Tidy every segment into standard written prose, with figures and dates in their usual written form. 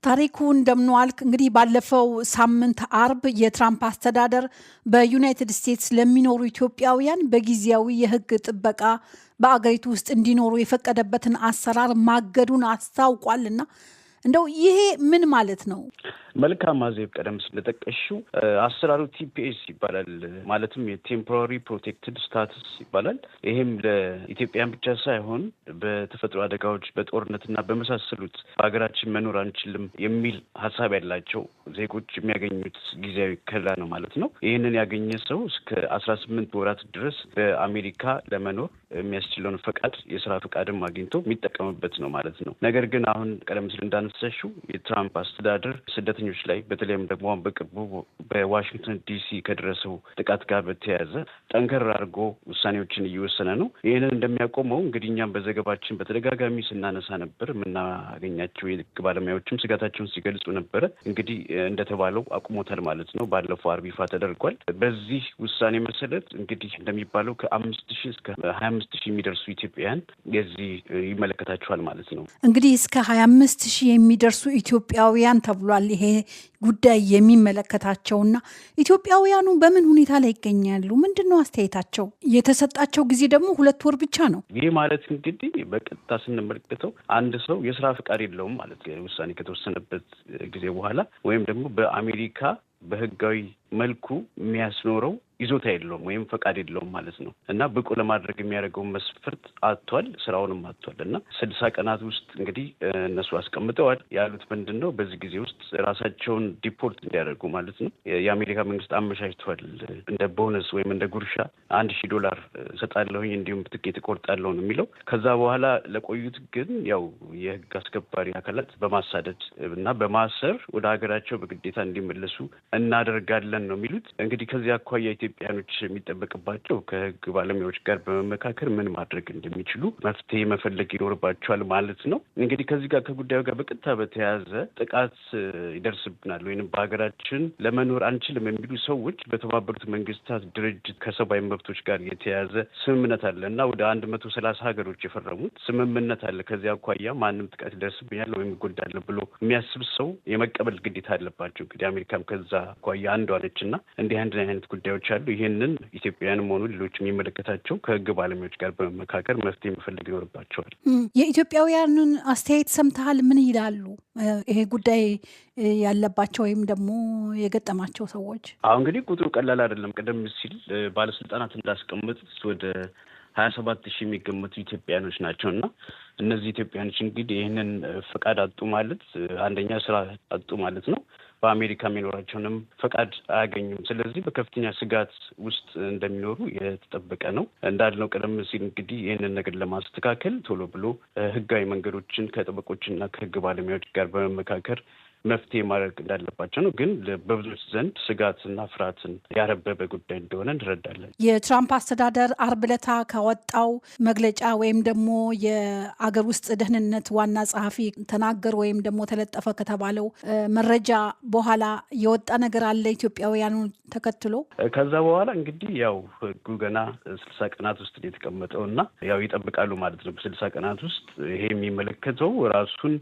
ታሪኩ እንደምንዋልክ እንግዲህ ባለፈው ሳምንት አርብ የትራምፕ አስተዳደር በዩናይትድ ስቴትስ ለሚኖሩ ኢትዮጵያውያን በጊዜያዊ የሕግ ጥበቃ በአገሪቱ ውስጥ እንዲኖሩ የፈቀደበትን አሰራር ማገዱን አስታውቋልና እንደው ይሄ ምን ማለት ነው? መልካም አዜብ፣ ቀደም ሲል እንደጠቀሽው አሰራሩ ቲፒኤስ ይባላል። ማለትም የቴምፖራሪ ፕሮቴክትድ ስታትስ ይባላል። ይሄም ለኢትዮጵያን ብቻ ሳይሆን በተፈጥሮ አደጋዎች፣ በጦርነትና በመሳሰሉት በሀገራችን መኖር አንችልም የሚል ሀሳብ ያላቸው ዜጎች የሚያገኙት ጊዜያዊ ከለላ ነው ማለት ነው። ይህንን ያገኘ ሰው እስከ 18 ወራት ድረስ በአሜሪካ ለመኖር የሚያስችለውን ፈቃድ፣ የስራ ፈቃድም አግኝቶ የሚጠቀምበት ነው ማለት ነው። ነገር ግን አሁን ቀደም ሲል እንዳነሳሽው የትራምፕ አስተዳደር ስደተኞች ላይ በተለይም ደግሞ በቅርቡ በዋሽንግተን ዲሲ ከደረሰው ጥቃት ጋር በተያያዘ ጠንከር አድርጎ ውሳኔዎችን እየወሰነ ነው። ይህንን እንደሚያቆመው እንግዲህ እኛም በዘገባችን በተደጋጋሚ ስናነሳ ነበር። የምናገኛቸው የህግ ባለሙያዎችም ስጋታቸውን ሲገልጹ ነበረ። እንግዲህ እንደተባለው አቁሞታል ማለት ነው። ባለፈው አርብ ይፋ ተደርጓል። በዚህ ውሳኔ መሰረት እንግዲህ እንደሚባለው ከ5,000 እስከ 25,000 የሚደርሱ ኢትዮጵያውያን የዚህ ይመለከታቸዋል ማለት ነው። እንግዲህ እስከ 25,000 የሚደርሱ ኢትዮጵያውያን ተብሏል። ይሄ ጉዳይ የሚመለከታቸውና ኢትዮጵያውያኑ በምን ሁኔታ ላይ ይገኛሉ? ምንድን ነው አስተያየታቸው? የተሰጣቸው ጊዜ ደግሞ 2 ወር ብቻ ነው። ይህ ማለት እንግዲህ በቀጥታ ስንመለከተው አንድ ሰው የስራ ፈቃድ የለውም ማለት ውሳኔ ከተወሰነበት ጊዜ በኋላ ወይም ደግሞ በአሜሪካ በህጋዊ መልኩ የሚያስኖረው ይዞታ የለውም ወይም ፈቃድ የለውም ማለት ነው እና ብቁ ለማድረግ የሚያደርገውን መስፈርት አጥቷል፣ ስራውንም አጥቷል እና 60 ቀናት ውስጥ እንግዲህ እነሱ አስቀምጠዋል። ያሉት ምንድን ነው? በዚህ ጊዜ ውስጥ ራሳቸውን ዲፖርት እንዲያደርጉ ማለት ነው። የአሜሪካ መንግስት አመቻችቷል። እንደ ቦነስ ወይም እንደ ጉርሻ $1,000 እሰጣለሁኝ እንዲሁም ትኬት እቆርጣለሁ ነው የሚለው። ከዛ በኋላ ለቆዩት ግን ያው የህግ አስከባሪ አካላት በማሳደድ እና በማሰር ወደ ሀገራቸው በግዴታ እንዲመለሱ እናደርጋለን ነው የሚሉት። እንግዲህ ከዚህ አኳያ ኢትዮጵያኖች የሚጠበቅባቸው ከህግ ባለሙያዎች ጋር በመመካከር ምን ማድረግ እንደሚችሉ መፍትሄ መፈለግ ይኖርባቸዋል ማለት ነው። እንግዲህ ከዚህ ጋር ከጉዳዩ ጋር በቀጥታ በተያያዘ ጥቃት ይደርስብናል ወይም በሀገራችን ለመኖር አንችልም የሚሉ ሰዎች በተባበሩት መንግስታት ድርጅት ከሰብአዊ መብቶች ጋር የተያያዘ ስምምነት አለ እና ወደ 130 ሀገሮች የፈረሙት ስምምነት አለ። ከዚህ አኳያ ማንም ጥቃት ይደርስብኛል ወይም ይጎዳል ብሎ የሚያስብ ሰው የመቀበል ግዴታ አለባቸው። እንግዲህ አሜሪካም ከዛ አኳያ አንዷ ነች እና እንዲህ አንድ አይነት ጉዳዮች አሉ። ይህንን ኢትዮጵያውያንም ሆኑ ሌሎች የሚመለከታቸው ከህግ ባለሙያዎች ጋር በመመካከር መፍትሄ መፈለግ ይኖርባቸዋል። የኢትዮጵያውያንን አስተያየት ሰምተሃል? ምን ይላሉ? ይሄ ጉዳይ ያለባቸው ወይም ደግሞ የገጠማቸው ሰዎች እንግዲህ ቁጥሩ ቀላል አይደለም። ቀደም ሲል ባለስልጣናት እንዳስቀመጡት ወደ 27,000 የሚገመቱ ኢትዮጵያኖች ናቸው እና እነዚህ ኢትዮጵያኖች እንግዲህ ይህንን ፈቃድ አጡ ማለት አንደኛ ስራ አጡ ማለት ነው። በአሜሪካ የሚኖራቸውንም ፈቃድ አያገኙም። ስለዚህ በከፍተኛ ስጋት ውስጥ እንደሚኖሩ የተጠበቀ ነው። እንዳልነው ቀደም ሲል እንግዲህ ይህንን ነገር ለማስተካከል ቶሎ ብሎ ህጋዊ መንገዶችን ከጠበቆችና ከህግ ባለሙያዎች ጋር በመመካከር መፍትሄ ማድረግ እንዳለባቸው ነው። ግን በብዙዎች ዘንድ ስጋትና ፍርሃትን ያረበበ ጉዳይ እንደሆነ እንረዳለን። የትራምፕ አስተዳደር አርብ ዕለት ካወጣው መግለጫ ወይም ደግሞ የአገር ውስጥ ደህንነት ዋና ጸሐፊ ተናገር ወይም ደግሞ ተለጠፈ ከተባለው መረጃ በኋላ የወጣ ነገር አለ ኢትዮጵያውያኑ ተከትሎ? ከዛ በኋላ እንግዲህ ያው ህጉ ገና 60 ቀናት ውስጥ የተቀመጠው እና ያው ይጠብቃሉ ማለት ነው። በ60 ቀናት ውስጥ ይሄ የሚመለከተው ራሱን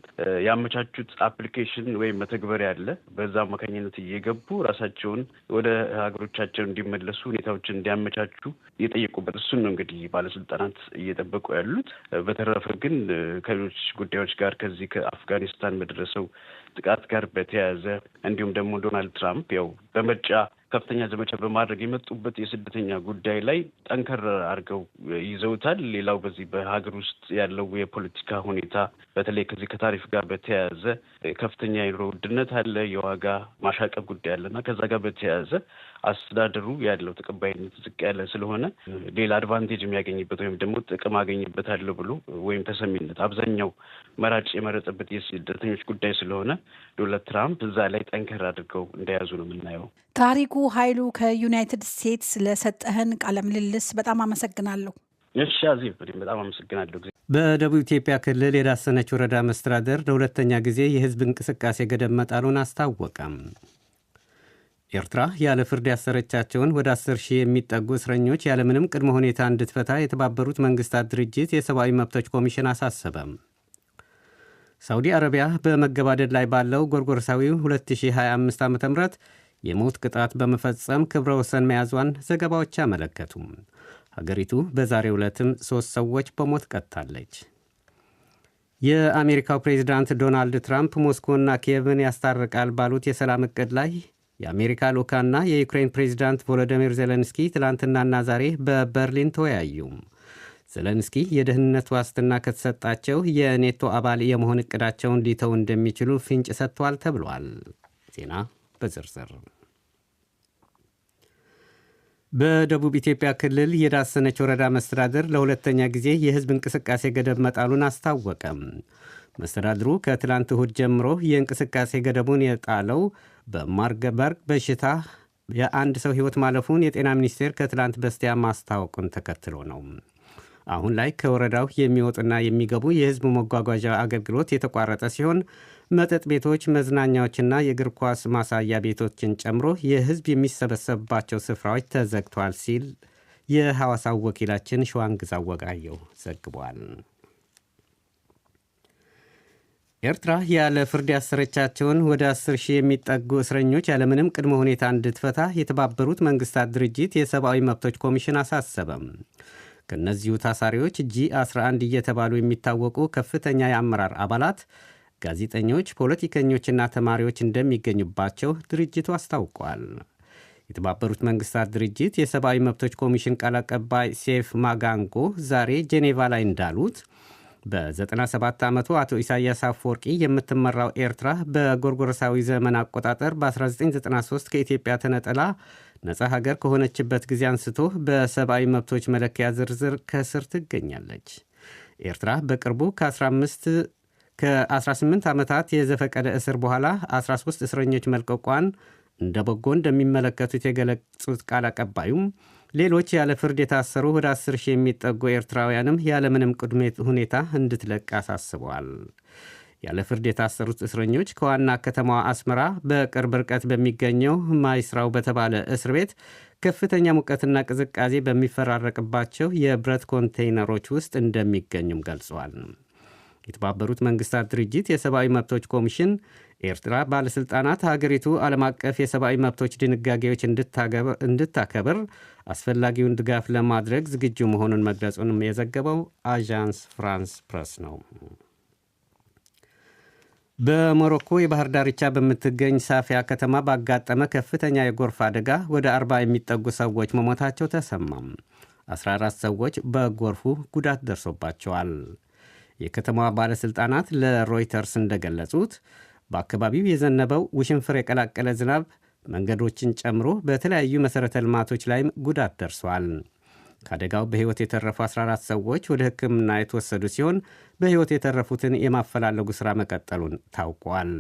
ያመቻቹት አፕሊኬሽን ወይም መተግበሪያ አለ። በዛ አማካኝነት እየገቡ ራሳቸውን ወደ ሀገሮቻቸው እንዲመለሱ ሁኔታዎችን እንዲያመቻቹ እየጠየቁበት እሱን ነው እንግዲህ ባለስልጣናት እየጠበቁ ያሉት። በተረፈ ግን ከሌሎች ጉዳዮች ጋር ከዚህ ከአፍጋኒስታን በደረሰው ጥቃት ጋር በተያያዘ እንዲሁም ደግሞ ዶናልድ ትራምፕ ያው በምርጫ ከፍተኛ ዘመቻ በማድረግ የመጡበት የስደተኛ ጉዳይ ላይ ጠንከር አድርገው ይዘውታል። ሌላው በዚህ በሀገር ውስጥ ያለው የፖለቲካ ሁኔታ በተለይ ከዚህ ከታሪፍ ጋር በተያያዘ ከፍተኛ የኑሮ ውድነት አለ፣ የዋጋ ማሻቀብ ጉዳይ አለ እና ከዛ ጋር በተያያዘ አስተዳደሩ ያለው ተቀባይነት ዝቅ ያለ ስለሆነ ሌላ አድቫንቴጅ የሚያገኝበት ወይም ደግሞ ጥቅም አገኝበታለሁ ብሎ ወይም ተሰሚነት አብዛኛው መራጭ የመረጠበት የስደተኞች ጉዳይ ስለሆነ ዶናልድ ትራምፕ እዛ ላይ ጠንከር አድርገው እንደያዙ ነው የምናየው። ታሪኩ ኃይሉ ከዩናይትድ ስቴትስ ለሰጠህን ቃለ ምልልስ በጣም አመሰግናለሁ። እሺ አዜብ፣ በጣም አመሰግናለሁ። በደቡብ ኢትዮጵያ ክልል የዳሰነች ወረዳ መስተዳደር ለሁለተኛ ጊዜ የህዝብ እንቅስቃሴ ገደብ መጣሉን አስታወቀም። ኤርትራ ያለ ፍርድ ያሰረቻቸውን ወደ 10,000 የሚጠጉ እስረኞች ያለምንም ቅድመ ሁኔታ እንድትፈታ የተባበሩት መንግስታት ድርጅት የሰብአዊ መብቶች ኮሚሽን አሳሰበም። ሳውዲ አረቢያ በመገባደድ ላይ ባለው ጎርጎርሳዊ 2025 ዓ.ም የሞት ቅጣት በመፈጸም ክብረ ወሰን መያዟን ዘገባዎች አመለከቱም። ሀገሪቱ በዛሬው ዕለትም 3 ሰዎች በሞት ቀጥታለች። የአሜሪካው ፕሬዚዳንት ዶናልድ ትራምፕ ሞስኮና ኪየቭን ያስታርቃል ባሉት የሰላም ዕቅድ ላይ የአሜሪካ ልዑካንና የዩክሬን ፕሬዚዳንት ቮሎዲሚር ዜሌንስኪ ትላንትናና ዛሬ በበርሊን ተወያዩ። ዜሌንስኪ የደህንነት ዋስትና ከተሰጣቸው የኔቶ አባል የመሆን ዕቅዳቸውን ሊተው እንደሚችሉ ፍንጭ ሰጥተዋል ተብሏል። ዜና በዝርዝር በደቡብ ኢትዮጵያ ክልል የዳሰነች ወረዳ መስተዳድር ለሁለተኛ ጊዜ የሕዝብ እንቅስቃሴ ገደብ መጣሉን አስታወቀም። መስተዳድሩ ከትላንት እሁድ ጀምሮ የእንቅስቃሴ ገደቡን የጣለው በማርበርግ በሽታ የአንድ ሰው ሕይወት ማለፉን የጤና ሚኒስቴር ከትላንት በስቲያ ማስታወቁን ተከትሎ ነው። አሁን ላይ ከወረዳው የሚወጡና የሚገቡ የሕዝብ መጓጓዣ አገልግሎት የተቋረጠ ሲሆን መጠጥ ቤቶች፣ መዝናኛዎችና የእግር ኳስ ማሳያ ቤቶችን ጨምሮ የሕዝብ የሚሰበሰብባቸው ስፍራዎች ተዘግተዋል ሲል የሐዋሳው ወኪላችን ሸዋንግዛው ወጋየሁ ዘግቧል። ኤርትራ ያለ ፍርድ ያሰረቻቸውን ወደ 10 ሺህ የሚጠጉ እስረኞች ያለምንም ቅድመ ሁኔታ እንድትፈታ የተባበሩት መንግስታት ድርጅት የሰብአዊ መብቶች ኮሚሽን አሳሰበም። ከእነዚሁ ታሳሪዎች G11 እየተባሉ የሚታወቁ ከፍተኛ የአመራር አባላት፣ ጋዜጠኞች፣ ፖለቲከኞችና ተማሪዎች እንደሚገኙባቸው ድርጅቱ አስታውቋል። የተባበሩት መንግስታት ድርጅት የሰብአዊ መብቶች ኮሚሽን ቃል አቀባይ ሴፍ ማጋንጎ ዛሬ ጄኔቫ ላይ እንዳሉት በ97 ዓመቱ አቶ ኢሳያስ አፈወርቂ የምትመራው ኤርትራ በጎርጎረሳዊ ዘመን አቆጣጠር በ1993 ከኢትዮጵያ ተነጠላ ነፃ ሀገር ከሆነችበት ጊዜ አንስቶ በሰብአዊ መብቶች መለኪያ ዝርዝር ከስር ትገኛለች። ኤርትራ በቅርቡ ከ18 ዓመታት የዘፈቀደ እስር በኋላ 13 እስረኞች መልቀቋን እንደ በጎ እንደሚመለከቱት የገለጹት ቃል አቀባዩም ሌሎች ያለ ፍርድ የታሰሩ ወደ 10 ሺህ የሚጠጉ ኤርትራውያንም ያለምንም ቅድመ ሁኔታ እንድትለቅ አሳስበዋል። ያለ ፍርድ የታሰሩት እስረኞች ከዋና ከተማዋ አስመራ በቅርብ ርቀት በሚገኘው ማይስራው በተባለ እስር ቤት ከፍተኛ ሙቀትና ቅዝቃዜ በሚፈራረቅባቸው የብረት ኮንቴይነሮች ውስጥ እንደሚገኙም ገልጸዋል። የተባበሩት መንግስታት ድርጅት የሰብአዊ መብቶች ኮሚሽን ኤርትራ ባለሥልጣናት ሀገሪቱ ዓለም አቀፍ የሰብአዊ መብቶች ድንጋጌዎች እንድታከብር አስፈላጊውን ድጋፍ ለማድረግ ዝግጁ መሆኑን መግለጹንም የዘገበው አዣንስ ፍራንስ ፕረስ ነው። በሞሮኮ የባህር ዳርቻ በምትገኝ ሳፊያ ከተማ ባጋጠመ ከፍተኛ የጎርፍ አደጋ ወደ 40 የሚጠጉ ሰዎች መሞታቸው ተሰማም። 14 ሰዎች በጎርፉ ጉዳት ደርሶባቸዋል። የከተማዋ ባለሥልጣናት ለሮይተርስ እንደገለጹት በአካባቢው የዘነበው ውሽንፍር የቀላቀለ ዝናብ መንገዶችን ጨምሮ በተለያዩ መሠረተ ልማቶች ላይም ጉዳት ደርሷል። ከአደጋው በሕይወት የተረፉ 14 ሰዎች ወደ ሕክምና የተወሰዱ ሲሆን በሕይወት የተረፉትን የማፈላለጉ ሥራ መቀጠሉን ታውቋል።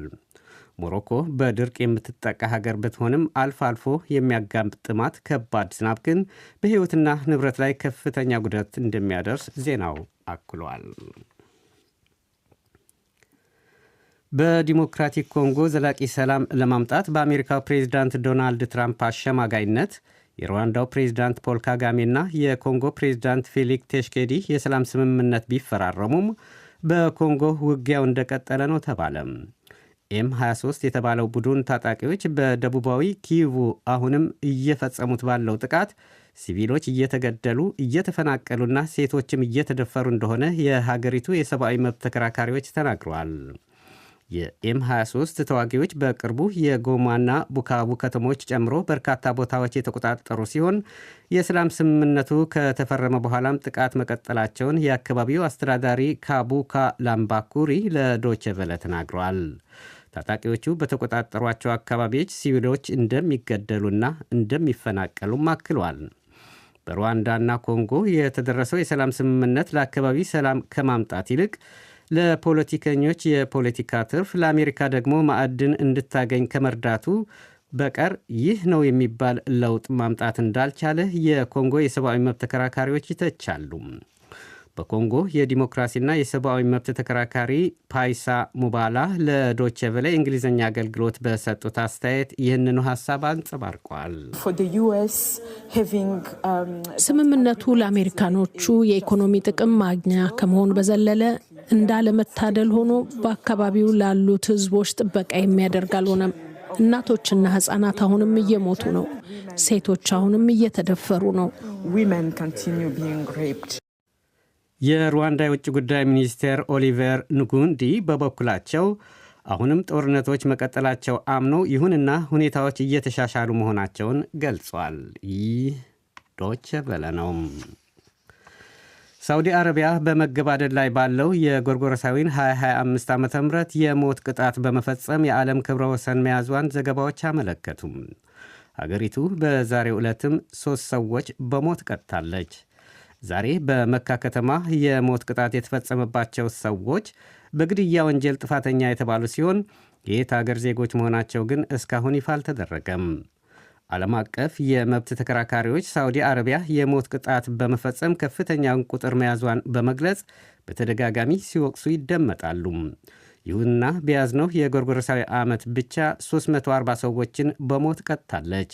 ሞሮኮ በድርቅ የምትጠቃ ሀገር ብትሆንም አልፎ አልፎ የሚያጋጥማት ከባድ ዝናብ ግን በሕይወትና ንብረት ላይ ከፍተኛ ጉዳት እንደሚያደርስ ዜናው አክሏል። በዲሞክራቲክ ኮንጎ ዘላቂ ሰላም ለማምጣት በአሜሪካው ፕሬዚዳንት ዶናልድ ትራምፕ አሸማጋይነት የሩዋንዳው ፕሬዚዳንት ፖል ካጋሜና የኮንጎ ፕሬዚዳንት ፌሊክስ ቴሽኬዲ የሰላም ስምምነት ቢፈራረሙም በኮንጎ ውጊያው እንደቀጠለ ነው ተባለም። M23 የተባለው ቡድን ታጣቂዎች በደቡባዊ ኪቩ አሁንም እየፈጸሙት ባለው ጥቃት ሲቪሎች እየተገደሉ እየተፈናቀሉና ሴቶችም እየተደፈሩ እንደሆነ የሀገሪቱ የሰብአዊ መብት ተከራካሪዎች ተናግረዋል። የኤም23 ተዋጊዎች በቅርቡ የጎማና ቡካቡ ከተሞች ጨምሮ በርካታ ቦታዎች የተቆጣጠሩ ሲሆን የሰላም ስምምነቱ ከተፈረመ በኋላም ጥቃት መቀጠላቸውን የአካባቢው አስተዳዳሪ ካቡካ ላምባኩሪ ለዶቼ ቬለ ተናግረዋል። ታጣቂዎቹ በተቆጣጠሯቸው አካባቢዎች ሲቪሎች እንደሚገደሉና እንደሚፈናቀሉም አክለዋል። በሩዋንዳና ኮንጎ የተደረሰው የሰላም ስምምነት ለአካባቢ ሰላም ከማምጣት ይልቅ ለፖለቲከኞች የፖለቲካ ትርፍ፣ ለአሜሪካ ደግሞ ማዕድን እንድታገኝ ከመርዳቱ በቀር ይህ ነው የሚባል ለውጥ ማምጣት እንዳልቻለ የኮንጎ የሰብአዊ መብት ተከራካሪዎች ይተቻሉ። በኮንጎ የዲሞክራሲና የሰብአዊ መብት ተከራካሪ ፓይሳ ሙባላ ለዶቼ ቬለ የእንግሊዝኛ አገልግሎት በሰጡት አስተያየት ይህንኑ ሐሳብ አንጸባርቋል። ስምምነቱ ለአሜሪካኖቹ የኢኮኖሚ ጥቅም ማግኛ ከመሆኑ በዘለለ እንዳለመታደል ሆኖ በአካባቢው ላሉት ሕዝቦች ጥበቃ የሚያደርግ አልሆነም። እናቶችና ሕጻናት አሁንም እየሞቱ ነው። ሴቶች አሁንም እየተደፈሩ ነው። የሩዋንዳ የውጭ ጉዳይ ሚኒስቴር ኦሊቨር ንጉንዲ በበኩላቸው አሁንም ጦርነቶች መቀጠላቸው አምነው፣ ይሁንና ሁኔታዎች እየተሻሻሉ መሆናቸውን ገልጿል። ይህ ዶቼ ቬለ ነው። ሳውዲ አረቢያ በመገባደድ ላይ ባለው የጎርጎረሳዊን 2025 ዓ ም የሞት ቅጣት በመፈጸም የዓለም ክብረ ወሰን መያዟን ዘገባዎች አመለከቱም። ሀገሪቱ በዛሬው ዕለትም 3 ሰዎች በሞት ቀጥታለች። ዛሬ በመካ ከተማ የሞት ቅጣት የተፈጸመባቸው ሰዎች በግድያ ወንጀል ጥፋተኛ የተባሉ ሲሆን የየት አገር ዜጎች መሆናቸው ግን እስካሁን ይፋ አልተደረገም። ዓለም አቀፍ የመብት ተከራካሪዎች ሳዑዲ አረቢያ የሞት ቅጣት በመፈጸም ከፍተኛውን ቁጥር መያዟን በመግለጽ በተደጋጋሚ ሲወቅሱ ይደመጣሉ። ይሁንና በያዝነው የጎርጎሮሳዊ ዓመት ብቻ 340 ሰዎችን በሞት ቀጥታለች።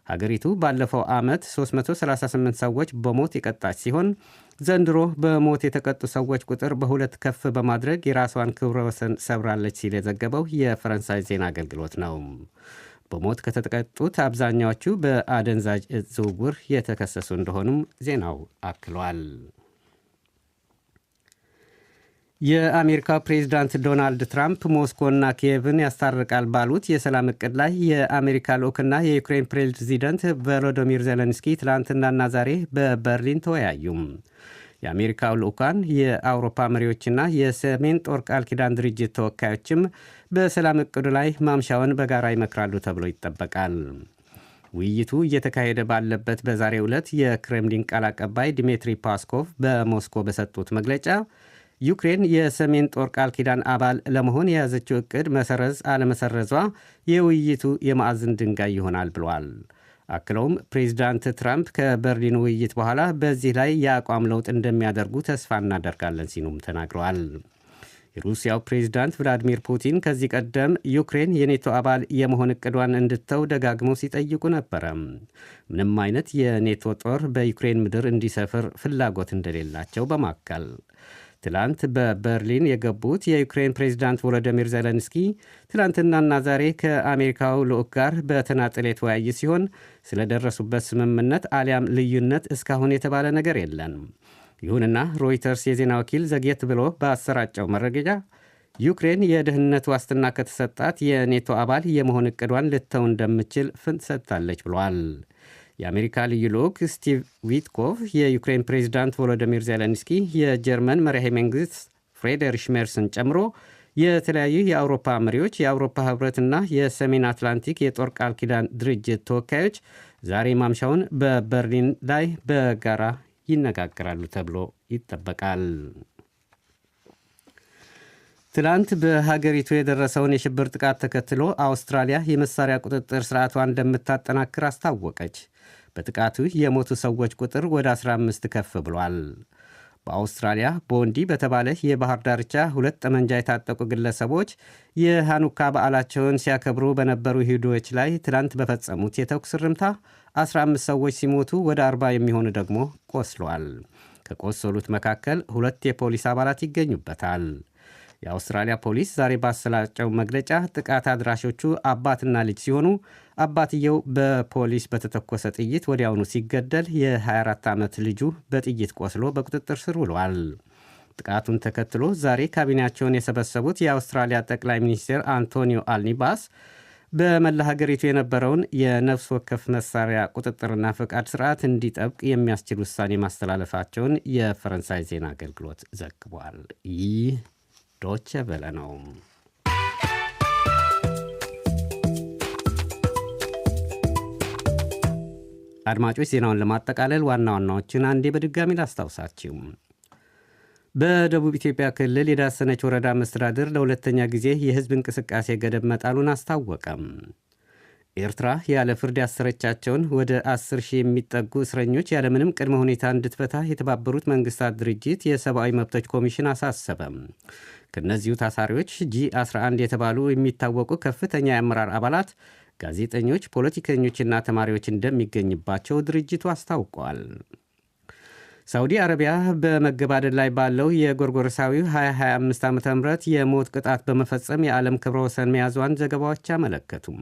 ሀገሪቱ ባለፈው ዓመት 338 ሰዎች በሞት የቀጣች ሲሆን ዘንድሮ በሞት የተቀጡ ሰዎች ቁጥር በሁለት ከፍ በማድረግ የራሷን ክብረ ወሰን ሰብራለች ሲል የዘገበው የፈረንሳይ ዜና አገልግሎት ነው። በሞት ከተቀጡት አብዛኛዎቹ በአደንዛዥ እጽ ዝውውር የተከሰሱ እንደሆኑም ዜናው አክሏል። የአሜሪካው ፕሬዝዳንት ዶናልድ ትራምፕ ሞስኮና ኪየቭን ያስታርቃል ባሉት የሰላም ዕቅድ ላይ የአሜሪካ ልዑክና የዩክሬን ፕሬዚደንት ቮሎዶሚር ዜሌንስኪ ትላንትናና ዛሬ በበርሊን ተወያዩም። የአሜሪካው ልዑካን የአውሮፓ መሪዎችና የሰሜን ጦር ቃል ኪዳን ድርጅት ተወካዮችም በሰላም ዕቅዱ ላይ ማምሻውን በጋራ ይመክራሉ ተብሎ ይጠበቃል። ውይይቱ እየተካሄደ ባለበት በዛሬው ዕለት የክሬምሊን ቃል አቀባይ ዲሚትሪ ፓስኮቭ በሞስኮ በሰጡት መግለጫ ዩክሬን የሰሜን ጦር ቃል ኪዳን አባል ለመሆን የያዘችው ዕቅድ መሰረዝ አለመሰረዟ የውይይቱ የማዕዘን ድንጋይ ይሆናል ብለዋል። አክለውም ፕሬዚዳንት ትራምፕ ከበርሊን ውይይት በኋላ በዚህ ላይ የአቋም ለውጥ እንደሚያደርጉ ተስፋ እናደርጋለን ሲሉም ተናግረዋል። የሩሲያው ፕሬዚዳንት ቭላዲሚር ፑቲን ከዚህ ቀደም ዩክሬን የኔቶ አባል የመሆን ዕቅዷን እንድተው ደጋግመው ሲጠይቁ ነበረ። ምንም አይነት የኔቶ ጦር በዩክሬን ምድር እንዲሰፍር ፍላጎት እንደሌላቸው በማከል ትላንት በበርሊን የገቡት የዩክሬን ፕሬዚዳንት ቮሎዲሚር ዜሌንስኪ ትላንትናና ዛሬ ከአሜሪካው ልዑክ ጋር በተናጠል የተወያየ ሲሆን ስለደረሱበት ስምምነት አሊያም ልዩነት እስካሁን የተባለ ነገር የለም። ይሁንና ሮይተርስ የዜና ወኪል ዘግየት ብሎ በአሰራጨው መረጃ ዩክሬን የደህንነት ዋስትና ከተሰጣት የኔቶ አባል የመሆን ዕቅዷን ልተው እንደምችል ፍንጭ ሰጥታለች ብሏል። የአሜሪካ ልዩ ልዑክ ስቲቭ ዊትኮቭ የዩክሬን ፕሬዚዳንት ቮሎዲሚር ዜሌንስኪ፣ የጀርመን መራሄ መንግሥት ፍሬድሪሽ ሜርስን ጨምሮ የተለያዩ የአውሮፓ መሪዎች፣ የአውሮፓ ህብረትና የሰሜን አትላንቲክ የጦር ቃል ኪዳን ድርጅት ተወካዮች ዛሬ ማምሻውን በበርሊን ላይ በጋራ ይነጋገራሉ ተብሎ ይጠበቃል። ትላንት በሀገሪቱ የደረሰውን የሽብር ጥቃት ተከትሎ አውስትራሊያ የመሳሪያ ቁጥጥር ስርዓቷን እንደምታጠናክር አስታወቀች። በጥቃቱ የሞቱ ሰዎች ቁጥር ወደ 15 ከፍ ብሏል። በአውስትራሊያ ቦንዲ በተባለ የባህር ዳርቻ 2 ጠመንጃ የታጠቁ ግለሰቦች የሃኑካ በዓላቸውን ሲያከብሩ በነበሩ ይሁዶች ላይ ትላንት በፈጸሙት የተኩስ ርምታ 15 ሰዎች ሲሞቱ ወደ 40 የሚሆኑ ደግሞ ቆስለዋል። ከቆሰሉት መካከል 2 የፖሊስ አባላት ይገኙበታል። የአውስትራሊያ ፖሊስ ዛሬ ባሰራጨው መግለጫ ጥቃት አድራሾቹ አባትና ልጅ ሲሆኑ አባትየው በፖሊስ በተተኮሰ ጥይት ወዲያውኑ ሲገደል የ24 ዓመት ልጁ በጥይት ቆስሎ በቁጥጥር ስር ውለዋል። ጥቃቱን ተከትሎ ዛሬ ካቢኔያቸውን የሰበሰቡት የአውስትራሊያ ጠቅላይ ሚኒስትር አንቶኒዮ አልኒባስ በመላ ሀገሪቱ የነበረውን የነፍስ ወከፍ መሳሪያ ቁጥጥርና ፈቃድ ስርዓት እንዲጠብቅ የሚያስችል ውሳኔ ማስተላለፋቸውን የፈረንሳይ ዜና አገልግሎት ዘግቧል። ይህ ዶቼ ቬለ ነው። አድማጮች፣ ዜናውን ለማጠቃለል ዋና ዋናዎችን አንዴ በድጋሚ ላስታውሳችሁ። በደቡብ ኢትዮጵያ ክልል የዳሰነች ወረዳ መስተዳድር ለሁለተኛ ጊዜ የህዝብ እንቅስቃሴ ገደብ መጣሉን አስታወቀም። ኤርትራ ያለ ፍርድ ያሰረቻቸውን ወደ 10 ሺህ የሚጠጉ እስረኞች ያለምንም ቅድመ ሁኔታ እንድትፈታ የተባበሩት መንግስታት ድርጅት የሰብአዊ መብቶች ኮሚሽን አሳሰበም። ከእነዚሁ ታሳሪዎች G11 የተባሉ የሚታወቁ ከፍተኛ የአመራር አባላት፣ ጋዜጠኞች፣ ፖለቲከኞችና ተማሪዎች እንደሚገኝባቸው ድርጅቱ አስታውቋል። ሳዑዲ አረቢያ በመገባደድ ላይ ባለው የጎርጎርሳዊው 2025 ዓ ም የሞት ቅጣት በመፈጸም የዓለም ክብረ ወሰን መያዟን ዘገባዎች አመለከቱም።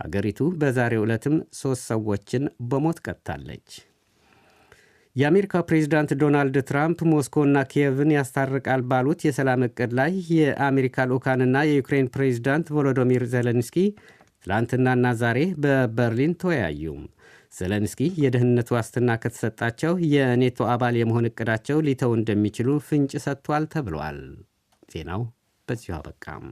ሀገሪቱ በዛሬው ዕለትም 3 ሰዎችን በሞት ቀጥታለች። የአሜሪካው ፕሬዚዳንት ዶናልድ ትራምፕ ሞስኮና ኪየቭን ያስታርቃል ባሉት የሰላም ዕቅድ ላይ የአሜሪካ ልዑካንና የዩክሬን ፕሬዚዳንት ቮሎዶሚር ዜሌንስኪ ትላንትናና ዛሬ በበርሊን ተወያዩ። ዜሌንስኪ የደህንነት ዋስትና ከተሰጣቸው የኔቶ አባል የመሆን ዕቅዳቸው ሊተው እንደሚችሉ ፍንጭ ሰጥቷል ተብሏል። ዜናው በዚሁ አበቃም።